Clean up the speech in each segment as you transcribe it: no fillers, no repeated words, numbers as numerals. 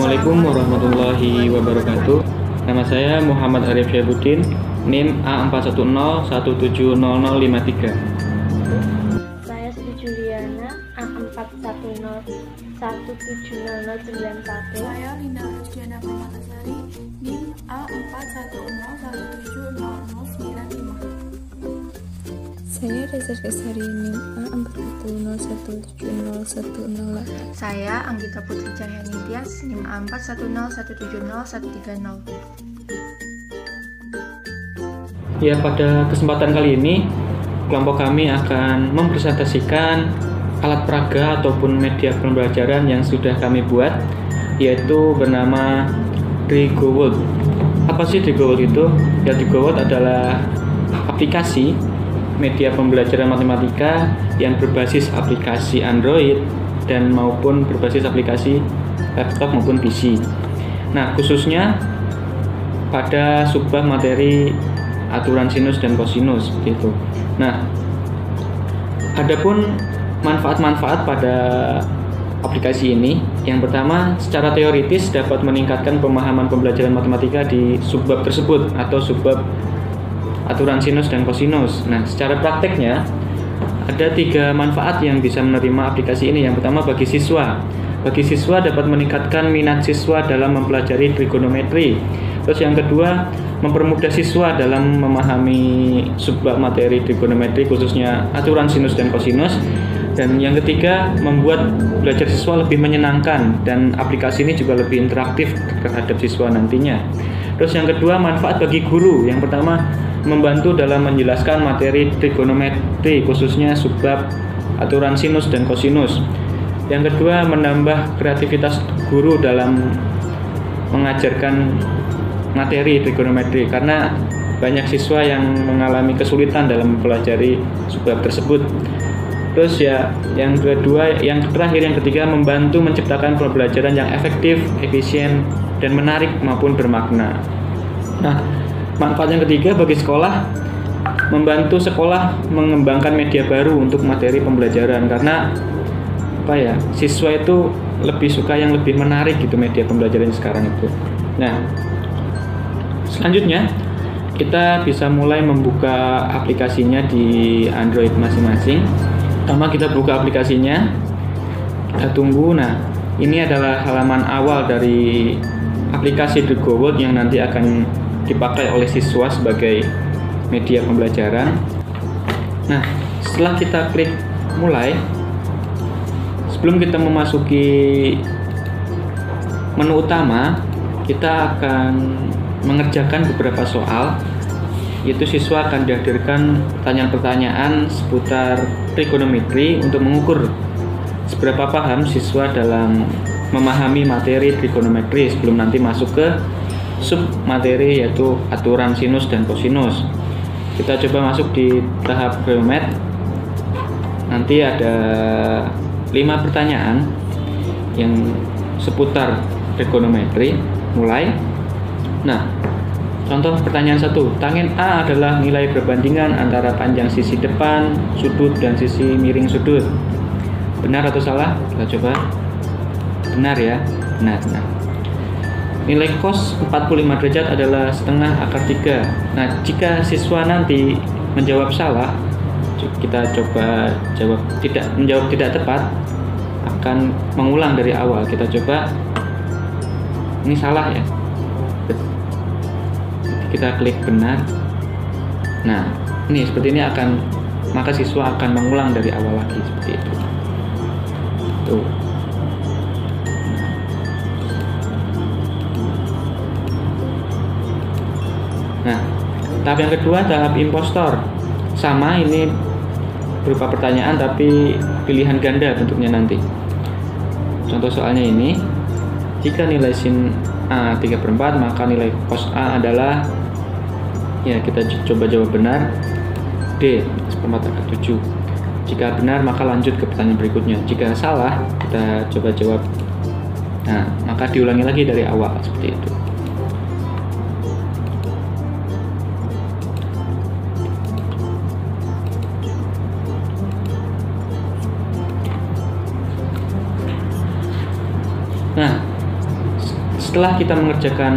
Assalamualaikum warahmatullahi wabarakatuh. Nama saya Muhammad Arif Syabuddin, NIM A4101700053. Saya Sri Juliana, A4101700091. Saya Linda Rusdiana Permatasari, NIM A4101700095. Saya Reza Kesari, NIM A41017010. Saya Anggita Putri Cahya Nitias, NIM A41017013. Ya, pada kesempatan kali ini kelompok kami akan mempresentasikan alat peraga ataupun media pembelajaran yang sudah kami buat, yaitu bernama DrigoWorld. Apa sih DrigoWorld itu? Ya, DrigoWorld adalah aplikasi media pembelajaran matematika yang berbasis aplikasi Android dan maupun berbasis aplikasi laptop maupun PC. Nah, khususnya pada subbab materi aturan sinus dan kosinus seperti itu. Nah, adapun manfaat-manfaat pada aplikasi ini, yang pertama, secara teoritis dapat meningkatkan pemahaman pembelajaran matematika di subbab tersebut atau subbab aturan sinus dan kosinus. Nah, secara prakteknya ada 3 manfaat yang bisa menerima aplikasi ini. Yang pertama, bagi siswa. Bagi siswa dapat meningkatkan minat siswa dalam mempelajari trigonometri. Terus yang kedua, mempermudah siswa dalam memahami subbab materi trigonometri khususnya aturan sinus dan kosinus. Dan yang ketiga, membuat belajar siswa lebih menyenangkan dan aplikasi ini juga lebih interaktif terhadap siswa nantinya. Terus yang kedua, manfaat bagi guru. Yang pertama, membantu dalam menjelaskan materi trigonometri khususnya subbab aturan sinus dan kosinus. Yang kedua, menambah kreativitas guru dalam mengajarkan materi trigonometri karena banyak siswa yang mengalami kesulitan dalam mempelajari subbab tersebut. Terus ya, yang terakhir yang ketiga, membantu menciptakan pembelajaran yang efektif, efisien, dan menarik maupun bermakna. Nah, manfaat yang ketiga bagi sekolah, membantu sekolah mengembangkan media baru untuk materi pembelajaran karena siswa itu lebih suka yang lebih menarik gitu media pembelajaran sekarang itu. Nah, selanjutnya kita bisa mulai membuka aplikasinya di Android masing-masing. Pertama kita buka aplikasinya, kita tunggu. Nah, ini adalah halaman awal dari aplikasi DrigoWorld yang nanti akan dipakai oleh siswa sebagai media pembelajaran. Nah, setelah kita klik mulai, sebelum kita memasuki menu utama, kita akan mengerjakan beberapa soal, yaitu siswa akan dihadirkan pertanyaan-pertanyaan seputar trigonometri untuk mengukur seberapa paham siswa dalam memahami materi trigonometri sebelum nanti masuk ke sub materi yaitu aturan sinus dan kosinus. Kita coba masuk di tahap geomet. Nanti ada 5 pertanyaan yang seputar trigonometri. Mulai. Nah, contoh pertanyaan 1. Tangent A adalah nilai perbandingan antara panjang sisi depan, sudut, dan sisi miring sudut. Benar atau salah? Kita coba. Benar ya? Benar. Nilai cos 45 derajat adalah setengah akar 3. Nah, jika siswa nanti menjawab salah, kita coba menjawab tidak tepat, akan mengulang dari awal. Kita coba, ini salah ya. Kita klik benar. Nah, ini seperti ini maka siswa akan mengulang dari awal lagi seperti itu. Tuh. Nah, tahap yang kedua, tahap impostor. Sama, ini berupa pertanyaan tapi pilihan ganda bentuknya nanti. Contoh soalnya ini, jika nilai sin A 3/4, maka nilai cos A adalah, ya kita coba jawab benar, D 1/4/7. Jika benar, maka lanjut ke pertanyaan berikutnya. Jika salah, kita coba jawab. Nah, maka diulangi lagi dari awal seperti itu. Nah, setelah kita mengerjakan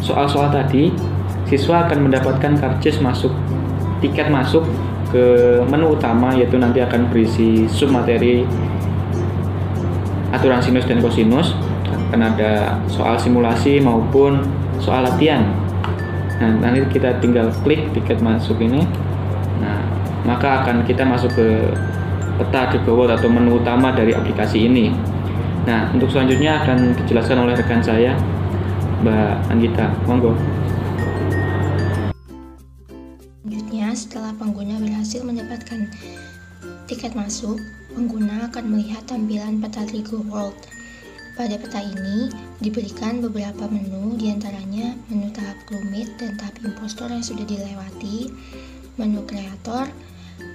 soal-soal tadi, siswa akan mendapatkan karcis tiket masuk ke menu utama, yaitu nanti akan berisi submateri aturan sinus dan kosinus. Akan ada soal simulasi maupun soal latihan. Nah, nanti kita tinggal klik tiket masuk ini. Nah, maka akan kita masuk ke peta Ardugo World atau menu utama dari aplikasi ini. Nah, untuk selanjutnya akan dijelaskan oleh rekan saya, Mbak Anggita. Monggo. Selanjutnya, setelah pengguna berhasil mendapatkan tiket masuk, pengguna akan melihat tampilan peta Ardugo World. Pada peta ini diberikan beberapa menu, diantaranya menu tahap rumit dan tahap impostor yang sudah dilewati, menu kreator,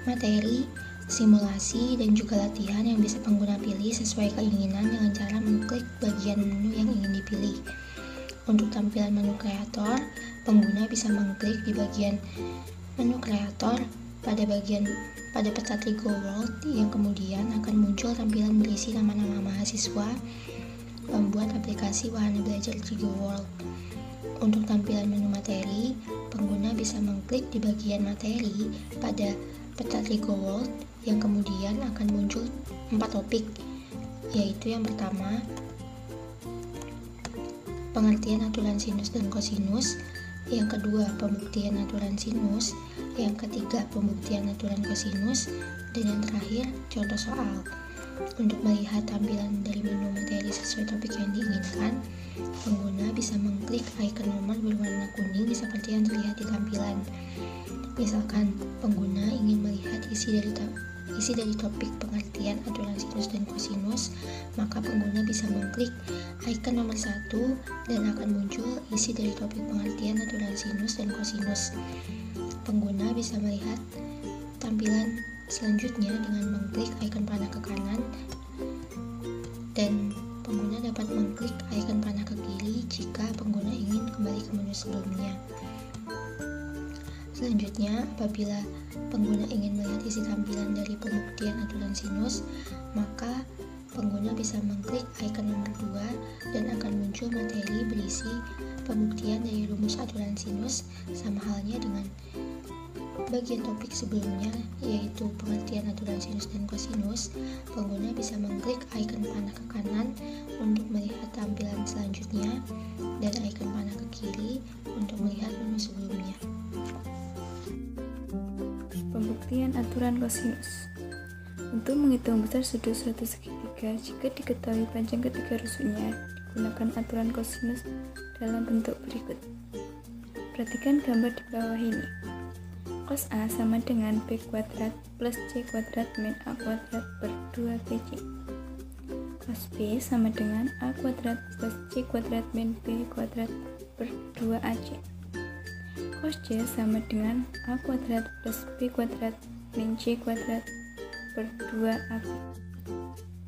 materi, simulasi, dan juga latihan yang bisa pengguna pilih sesuai keinginan dengan cara mengklik bagian menu yang ingin dipilih. Untuk tampilan menu kreator, pengguna bisa mengklik di bagian menu kreator pada peta Ardugo World yang kemudian akan muncul tampilan berisi nama-nama mahasiswa pembuat aplikasi wahana belajar Ardugo World. Untuk tampilan menu materi, pengguna bisa mengklik di bagian materi pada peta Ardugo World yang kemudian akan muncul 4 topik, yaitu yang pertama, pengertian aturan sinus dan kosinus, yang kedua, pembuktian aturan sinus, yang ketiga, pembuktian aturan kosinus, dan yang terakhir, contoh soal. Untuk melihat tampilan dari menu materi sesuai topik yang diinginkan, pengguna bisa mengklik icon nomor berwarna kuning seperti yang terlihat di tampilan. Misalkan pengguna ingin melihat isi dari topik pengertian aturan sinus dan kosinus, maka pengguna bisa mengklik icon nomor 1 dan akan muncul isi dari topik pengertian aturan sinus dan kosinus. Pengguna bisa melihat tampilan selanjutnya dengan mengklik icon panah ke kanan, dan pengguna dapat mengklik icon panah ke kiri jika pengguna ingin kembali ke menu sebelumnya. Selanjutnya, apabila pengguna ingin melihat isi tampilan dari pembuktian aturan sinus, maka pengguna bisa mengklik icon nomor 2 dan akan muncul materi berisi pembuktian dari rumus aturan sinus, sama halnya dengan bagian topik sebelumnya, yaitu pengertian aturan sinus dan kosinus. Pengguna bisa mengklik icon panah ke kanan untuk melihat tampilan selanjutnya dan icon panah ke kiri untuk melihat menu sebelumnya. Pembuktian aturan kosinus. Untuk menghitung besar sudut suatu segitiga, jika diketahui panjang ketiga rusuknya, digunakan aturan kosinus dalam bentuk berikut. Perhatikan gambar di bawah ini. Cos A sama dengan B kuadrat plus C kuadrat min A kuadrat per 2BC. Cos B sama dengan A kuadrat plus C kuadrat min B kuadrat per 2AC. Cos C sama dengan A kuadrat plus B kuadrat min C kuadrat per 2AB.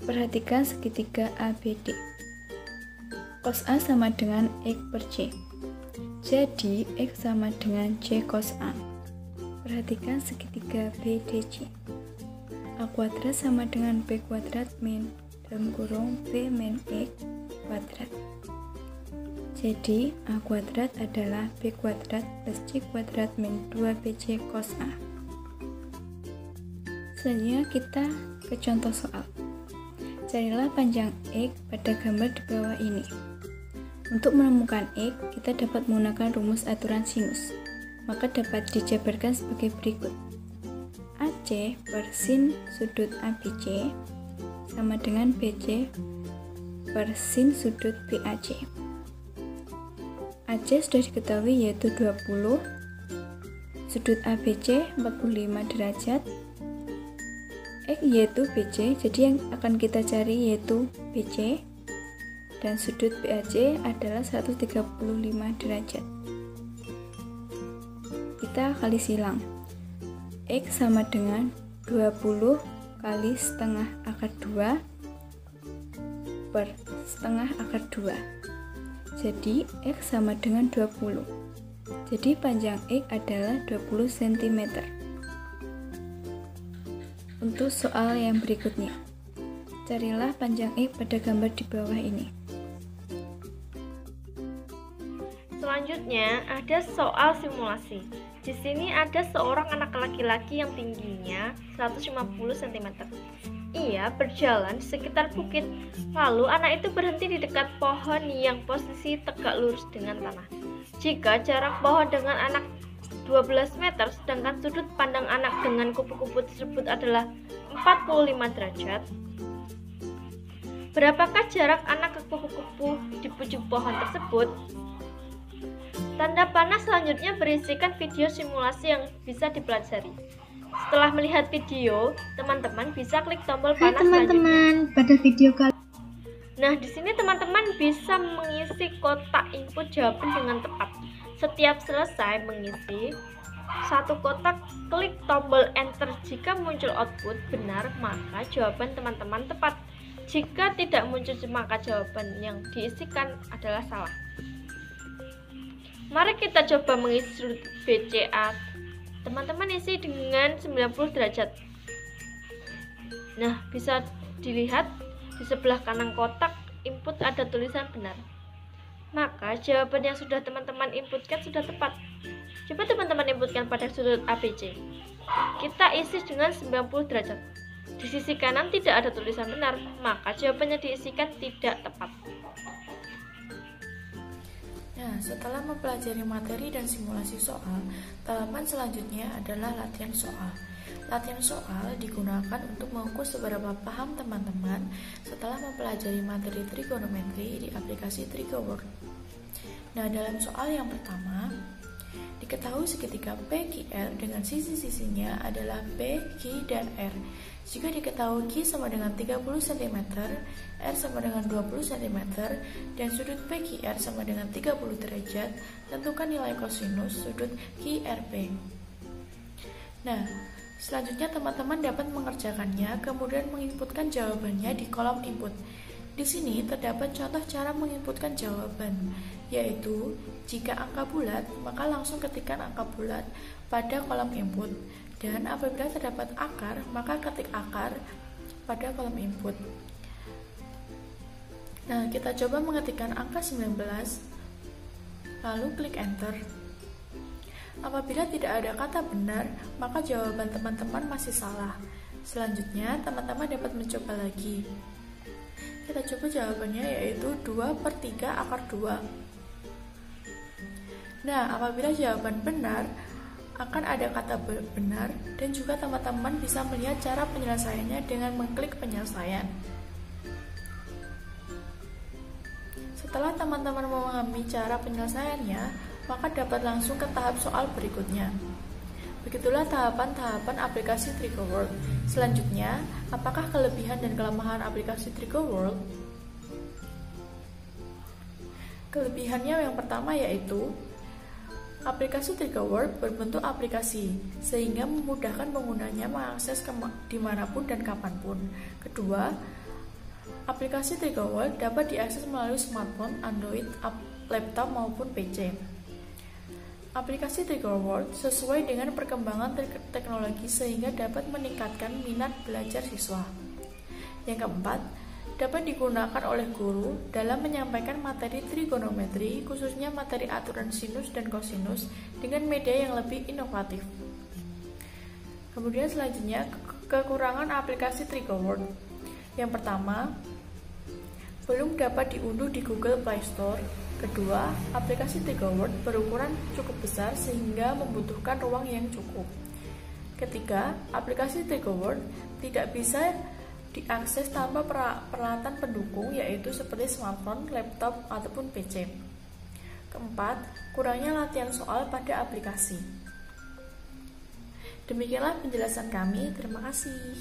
Perhatikan segitiga ABD. Cos A sama dengan X per C. Jadi X sama dengan C cos A. Perhatikan segitiga BDC. A kuadrat sama dengan B kuadrat min dalam kurung B min X kuadrat. Jadi A kuadrat adalah B kuadrat plus C kuadrat min 2BC cos A. Selanjutnya kita ke contoh soal. Carilah panjang X pada gambar di bawah ini. Untuk menemukan X, kita dapat menggunakan rumus aturan sinus. Maka dapat dijabarkan sebagai berikut. AC per sin sudut ABC sama dengan BC per sin sudut BAC. AC sudah diketahui yaitu 20, sudut ABC 45 derajat, X yaitu BC, jadi yang akan kita cari yaitu BC, dan sudut BAC adalah 135 derajat. Kita kali silang. X sama dengan 20 kali setengah akar 2 per setengah akar 2. Jadi X sama dengan 20. Jadi panjang X adalah 20 cm. Untuk soal yang berikutnya, carilah panjang X pada gambar di bawah ini. Selanjutnya ada soal simulasi. Di sini ada seorang anak laki-laki yang tingginya 150 cm. Ia berjalan di sekitar bukit. Lalu anak itu berhenti di dekat pohon yang posisi tegak lurus dengan tanah. Jika jarak pohon dengan anak 12 meter, sedangkan sudut pandang anak dengan kupu-kupu tersebut adalah 45 derajat, berapakah jarak anak ke kupu-kupu di pucuk pohon tersebut? Tanda panah selanjutnya berisikan video simulasi yang bisa dipelajari. Setelah melihat video, teman-teman bisa klik tombol panah selanjutnya. Pada video kali Nah, di sini teman-teman bisa mengisi kotak input jawaban dengan tepat. Setiap selesai mengisi satu kotak, klik tombol enter. Jika muncul output benar, maka jawaban teman-teman tepat. Jika tidak muncul, maka jawaban yang diisikan adalah salah. Mari kita coba mengisi sudut BCA. Teman-teman isi dengan 90 derajat. Nah, bisa dilihat di sebelah kanan kotak input ada tulisan benar. Maka jawaban yang sudah teman-teman inputkan sudah tepat. Coba teman-teman inputkan pada sudut ABC. Kita isi dengan 90 derajat. Di sisi kanan tidak ada tulisan benar, maka jawabannya diisikan tidak tepat. Nah, setelah mempelajari materi dan simulasi soal, tahapan selanjutnya adalah latihan soal. Latihan soal digunakan untuk mengukur seberapa paham teman-teman setelah mempelajari materi trigonometri di aplikasi TrigoWorld. Nah, dalam soal yang pertama, diketahui segitiga PQR dengan sisi-sisinya adalah P, Q, dan R. Jika diketahui Q sama dengan 30 cm, R sama dengan 20 cm, dan sudut PQR sama dengan 30 derajat, tentukan nilai kosinus sudut QRP. Nah, selanjutnya teman-teman dapat mengerjakannya, kemudian menginputkan jawabannya di kolom input. Di sini terdapat contoh cara menginputkan jawaban, yaitu jika angka bulat, maka langsung ketikkan angka bulat pada kolom input, dan apabila terdapat akar, maka ketik akar pada kolom input. Nah, kita coba mengetikkan angka 19, lalu klik enter. Apabila tidak ada kata benar, maka jawaban teman-teman masih salah. Selanjutnya, teman-teman dapat mencoba lagi. Kita coba jawabannya, yaitu 2/3 akar 2. Nah, apabila jawaban benar, akan ada kata benar, dan juga teman-teman bisa melihat cara penyelesaiannya dengan mengklik penyelesaian. Setelah teman-teman memahami cara penyelesaiannya, maka dapat langsung ke tahap soal berikutnya. Begitulah tahapan-tahapan aplikasi TrigoWorld. Selanjutnya, apakah kelebihan dan kelemahan aplikasi TrigoWorld? Kelebihannya yang pertama yaitu aplikasi TrigoWorld berbentuk aplikasi, sehingga memudahkan penggunanya mengakses dimanapun dan kapanpun. Kedua, aplikasi TrigoWorld dapat diakses melalui smartphone, Android, laptop maupun PC. Aplikasi TrigoWorld sesuai dengan perkembangan teknologi sehingga dapat meningkatkan minat belajar siswa. Yang keempat, dapat digunakan oleh guru dalam menyampaikan materi trigonometri, khususnya materi aturan sinus dan kosinus, dengan media yang lebih inovatif. Kemudian selanjutnya, kekurangan aplikasi TrigoWorld. Yang pertama, belum dapat diunduh di Google Play Store. Kedua, aplikasi TrigoWorld berukuran cukup besar sehingga membutuhkan ruang yang cukup. Ketiga, aplikasi TrigoWorld tidak bisa diakses tanpa peralatan pendukung, yaitu seperti smartphone, laptop, ataupun PC. Keempat, kurangnya latihan soal pada aplikasi. Demikianlah penjelasan kami. Terima kasih.